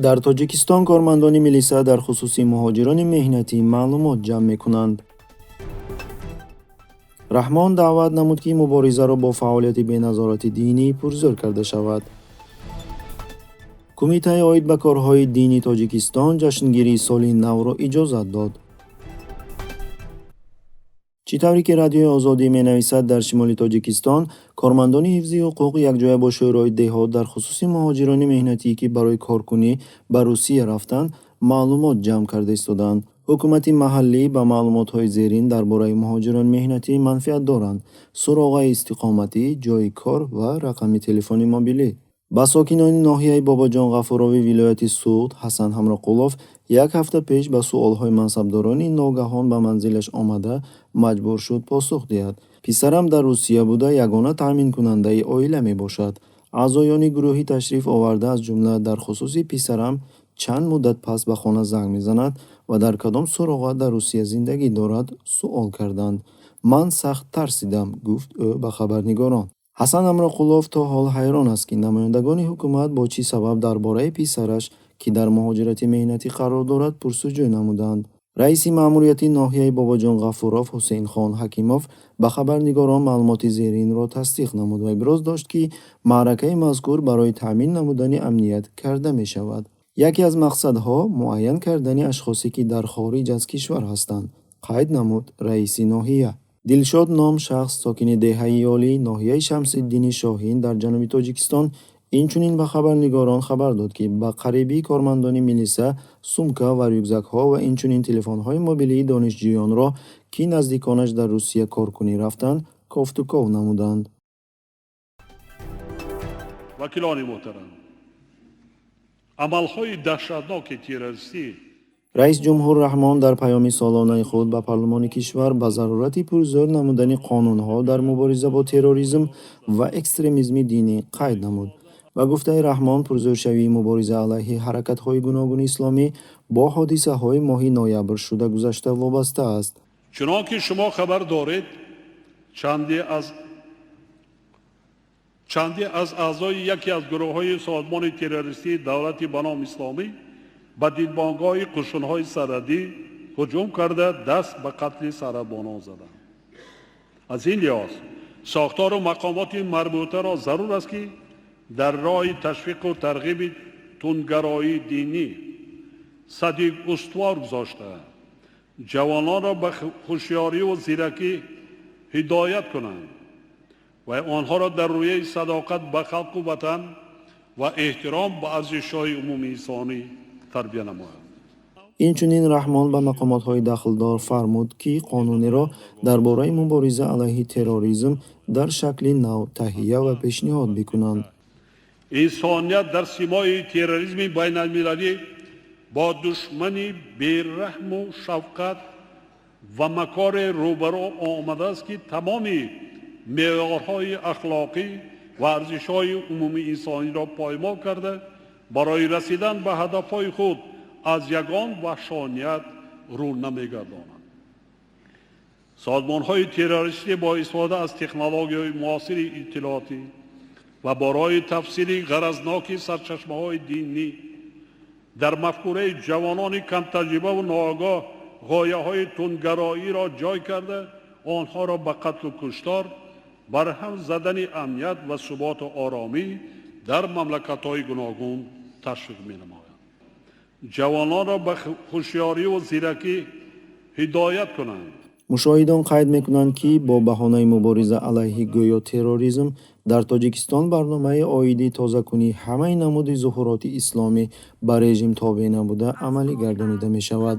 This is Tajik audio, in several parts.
дар Тоҷикистон кормандони милиса дар хусуси муҳоҷирони меҳнатӣ маълумот ҷамъ мекунанд. раҳмон даъват намуд, ки муборизаро бо фаъолияти беназорати динӣ пурзӯр карда шавад. кумитаи оид ба корҳои дини Тоҷикистон ҷашнгирии соли навро иҷозат дод. чӣ тавре ки Радиои Озодӣ менависад, дар шимоли Тоҷикистон кормандони ҳифзи ҳуқуқ якҷоя бо шӯрои деҳот дар хусуси муҳоҷирони меҳнатӣ, ки барои коркунӣ ба Русия рафтанд, маълумот ҷамъ карда истоданд. ҳукумати маҳаллӣ ба маълумотҳои зерин дар бораи муҳоҷирони меҳнатӣ манфиат доранд: суроғаи истиқоматӣ, ҷойи кор ва рақами телефони мобилӣ. ба сокинони ноҳияи Бобоҷон Ғафуровӣ вилояти Суғд Ҳасан Ҳамроқулов як ҳафта пеш ба суолҳои мансабдорони ногаҳон ба манзилаш омада маҷбур шуд посух диҳад. Писарам дар Русия буда ягона таъминкунандаи оила мебошад. аъзоёни гурӯҳи ташриф оварда, аз ҷумла дар хусуси писарам, чанд муддат пас ба хона занг мезанад ва дар кадом суроға дар Русия зиндагӣ дорад, суол карданд. ман сахт тарсидам, гуфт ӯ ба хабарнигорон. Ҳасан Амроқулов то ҳол ҳайрон аст, ки намояндагони ҳукумат бо чӣ сабаб дар бораи писараш, ки дар муҳоҷирати меҳнатӣ қарор дорад, пурсуҷӯ намуданд. раиси маъмурияти ноҳияи Бобоҷон Ғафуров Ҳусейнхон Ҳакимов ба хабарнигорон маълумоти зеринро тасдиқ намуд ва иброз дошт, ки маъракаи мазкур барои таъмин намудани амният карда мешавад. яке аз мақсадҳо муайян кардани ашхосе, ки дар хориҷ аз кишвар ҳастанд, қайд намуд раиси ноҳия. Дилшод ном шахс, сокини деҳаи Олӣ, ноҳияи Шамсиддини Шоҳин дар ҷануби Тоҷикистон, инчунин ба хабарнигорон хабар дод, ки ба қарибӣ кормандони милиса сумка ва рюкзакҳо ва инчунин телефонҳои мобилии донишҷӯёнро, ки наздиконаш дар Русия коркунӣ рафтанд, кофтуков намуданд. вакилони муҳтарам, амалҳои даҳшатноки террористӣ раис ҷумҳур Раҳмон дар паёми солонаи худ ба парлумони кишвар ба зарурати пурзӯр намудани қонунҳо дар мубориза бо терроризм ва экстремизми динӣ қайд намуд. ба гуфтаи Раҳмон, пурзӯршавии мубориза алайҳи ҳаракатҳои гуногуни исломӣ бо ҳодисаҳои моҳи ноябр шуда гузашта вобаста аст. чунон ки шумо хабар доред, чанде аз аъзои яке аз гурӯҳҳои созмони террористии давлати ба номи Исломӣ ба дидбонгоҳи қушунҳои сарҳадӣ ҳуҷум карда даст ба қатли сарҳадбонон заданд. аз ин лиҳоз сохтору мақомоти марбутаро зарур аст, ки дар роҳи ташвиқу тарғиби тунгароии динӣ сади устувор гузошта, ҷавононро ба ҳушёрию зиракӣ ҳидоят кунанд ва онҳоро дар рӯяи садоқат ба халқу ватан ва эҳтиром ба арзишҳои умумии инсонӣ тарбия намоянд. инчунин Раҳмон ба мақомотҳои дахлдор фармуд, ки қонунеро дар бораи мубориза алайҳи терроризм дар шакли нав таҳия ва пешниҳод бикунанд. инсоният дар симои терроризми байналмилалӣ бо душмани бераҳму шафқат ва макоре рӯбаро омадааст, ки тамоми меъёрҳои ахлоқӣ ва арзишҳои умумии инсониро поймол карда, барои расидан ба ҳадафҳои худ аз ягон ваҳшоният рӯ намегардонанд. созмонҳои террористӣ бо истифода аз технологияҳои муосири иттилоотӣ ва борои тафсили ғаразноки сарчашмаҳои динӣ дар мафкураи ҷавонони камтаҷрибаву ноогоҳ ғояҳои тунгароиро ҷой карда, онҳоро ба қатлу куштор, барҳам задани амният ва суботу оромӣ дар мамлакатҳои гуногун ташвиқ менамоянд. ҷавононро ба ҳушёрию зиракӣ ҳидоят кунанд. мушоҳидон қайд мекунанд, ки бо баҳонаи мубориза алайҳи гӯё терроризм дар Тоҷикистон барномаи оиди тозакунии ҳамаи намуди зуҳуроти исломӣ ба режим табеъ набуда амалӣ гардонида мешавад.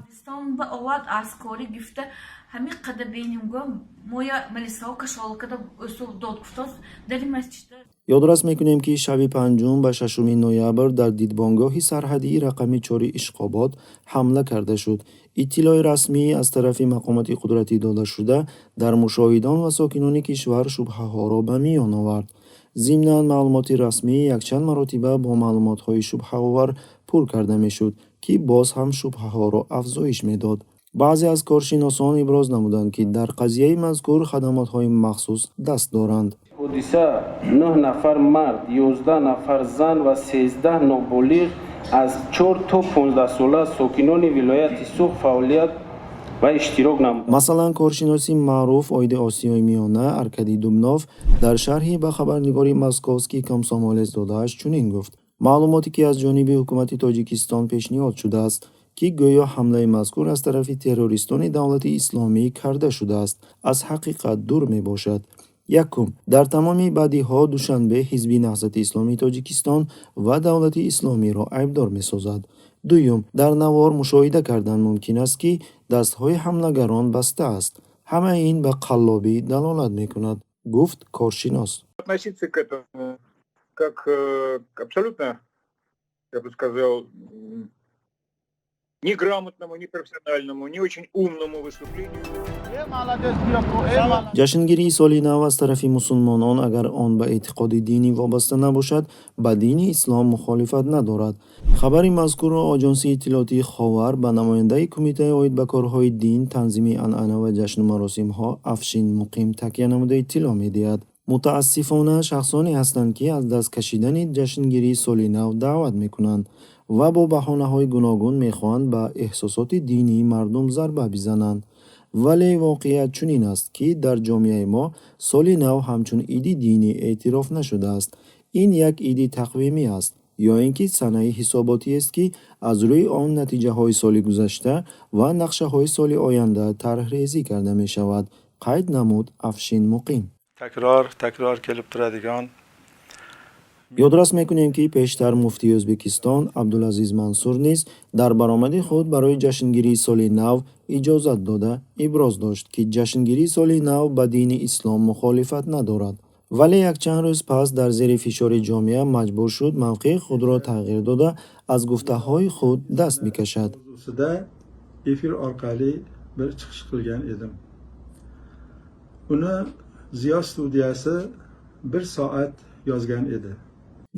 ёдрас мекунем, ки шаби 5 ба 6 ноябр дар дидбонгоҳи сарҳадии рақами 4 Ишқобод ҳамла карда шуд. иттилои расмӣ аз тарафи мақомоти қудратӣ дода шуда, дар мушоҳидон ва сокинони кишвар шубҳаҳоро ба миён овард. зимнан маълумоти расмӣ якчанд маротиба бо маълумотҳои шубҳаовар пур карда мешуд, ки боз ҳам шубҳаҳоро афзоиш медод. баъзе аз коршиносон иброз намуданд, ки дар қазияи мазкур хадамотҳои махсус даст доранд. ҳодиса 9 нафар мард, 11 нафар зан ва 13 ноболиғ از 4 تا 15 ساله ساکنان ولایت سوخ فعالیت و اشتراک نمود. масалан коршиноси маъруф оиди осиёи миёна Аркадий Дубнов дар шарҳи ба хабарнигори московский комсомолец додааш чунин гуфт: маълумоте ки аз ҷониби ҳукумати тоҷикистон пешниҳод шудааст ки гӯё ҳамлаи мазкур аз тарафи террористони давлати исломӣ карда шудааст, аз ҳақиқат дур мебошад. якум, дар тамоми бадиҳо душанбе ҳизби наҳзати исломии тоҷикистон ва давлати исломиро айбдор месозад. дуюм, дар навор мушоҳида кардан мумкин аст ки дастҳои ҳамлагарон баста аст. ҳамаи ин ба қаллобӣ далолат мекунад, гуфт коршинос. Относиться к этому как к абсолютно, я бы сказал, неграмотному, непрофессиональному, не очень умному выступлению. ҷашнгирии соли нав аз тарафи мусулмонон агар он ба эътиқоди динӣ вобаста набошад, ба дини ислом мухолифат надорад. хабари мазкурро оҷонси иттилоотии ховар ба намояндаи кумитаи оид ба корҳои дин, танзими анъана ва ҷашну маросимҳо Афшин Муқим такя намуда иттилоъ медиҳад. мутаассифона шахсоне ҳастанд, ки аз даст кашидани ҷашнгирии соли нав даъват мекунанд ва бо баҳонаҳои гуногун мехоҳанд ба эҳсосоти динии мардум зарба бизананд. вале воқеият чунин аст, ки дар ҷомеаи мо соли нав ҳамчун иди динӣ эътироф нашудааст. ин як иди тақвимӣ аст, ё ин ки санаи ҳисоботиест, ки аз рӯи он натиҷаҳои соли гузашта ва нақшаҳои соли оянда тарҳрезӣ карда мешавад, қайд намуд Афшин Муқим. takror kelib turadigan ёдрас мекунем, ки пештар муфтии Ӯзбекистон Абдулазиз Мансур низ дар баромади худ барои ҷашнгирии соли нав иҷозат дода, иброз дошт, ки ҷашнгирии соли нав ба дини ислом мухолифат надорад. вале якчанд рӯз пас дар зери фишори ҷомеа маҷбур шуд мавқеи худро тағйир дода, аз гуфтаҳои худ даст бикашад. mavzusida efir orqali bir chiqish qilgan edim. Uni Ziyo studiyasi 1 soat yozgan edi.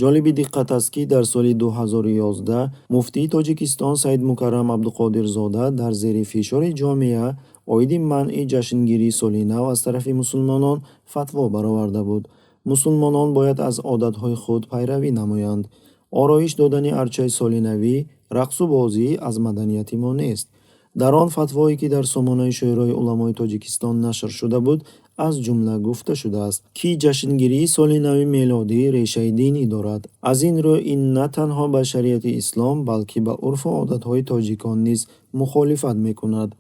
ҷолиби диққат аст, ки дар соли 2011 муфтии Тоҷикистон Саид Мукаррам Абдуқодирзода дар зери фишори ҷомеа оиди манъи ҷашнгирии соли нав аз тарафи мусулмонон фатво бароварда буд. мусулмонон бояд аз одатҳои худ пайравӣ намоянд. ороиш додани арчаи солинавӣ, рақсу бозӣ аз маданияти мо нест. дар он фатвое, ки дар сомонаи шӯрои уламои Тоҷикистон нашр шуда буд, аз ҷумла гуфта шудааст, ки ҷашнгирии соли нави мелодӣ решаи динӣ дорад. аз ин рӯ ин на танҳо ба шариати ислом, балки ба урфу одатҳои тоҷикон низ мухолифат мекунад.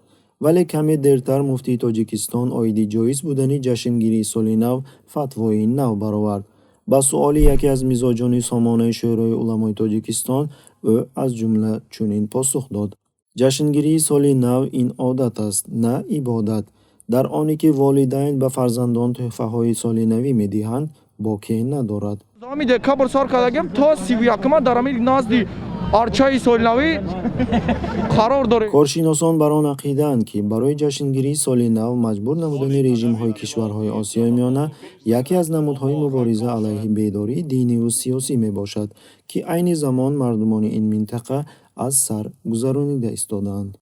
вале каме дертар муфтии Тоҷикистон оиди ҷоиз будани ҷашнгирии соли нав фатвои нав баровард. ба суоли яке аз мизоҷони сомонаи шӯрои уламои Тоҷикистон, ӯ аз ҷумла чунин посух дод: ҷашнгирии соли нав ин одат аст, на ибодат. дар оне ки волидайн ба фарзандон тӯҳфаҳои солинавӣ медиҳанд, боке надорад. Доми декабр сар кардагим то 31 дар амил назди арчаи солинавӣ қарор дорем. коршиносон бар он ақидаанд, ки барои ҷашнгирии соли нав маҷбур намудани режимҳои кишварҳои Осиёи Миёна яке аз намудҳои мубориза алайҳи бедории диниву сиёсӣ мебошад, ки айни замон мардумони ин минтақа аз сар гузаронида истодаанд.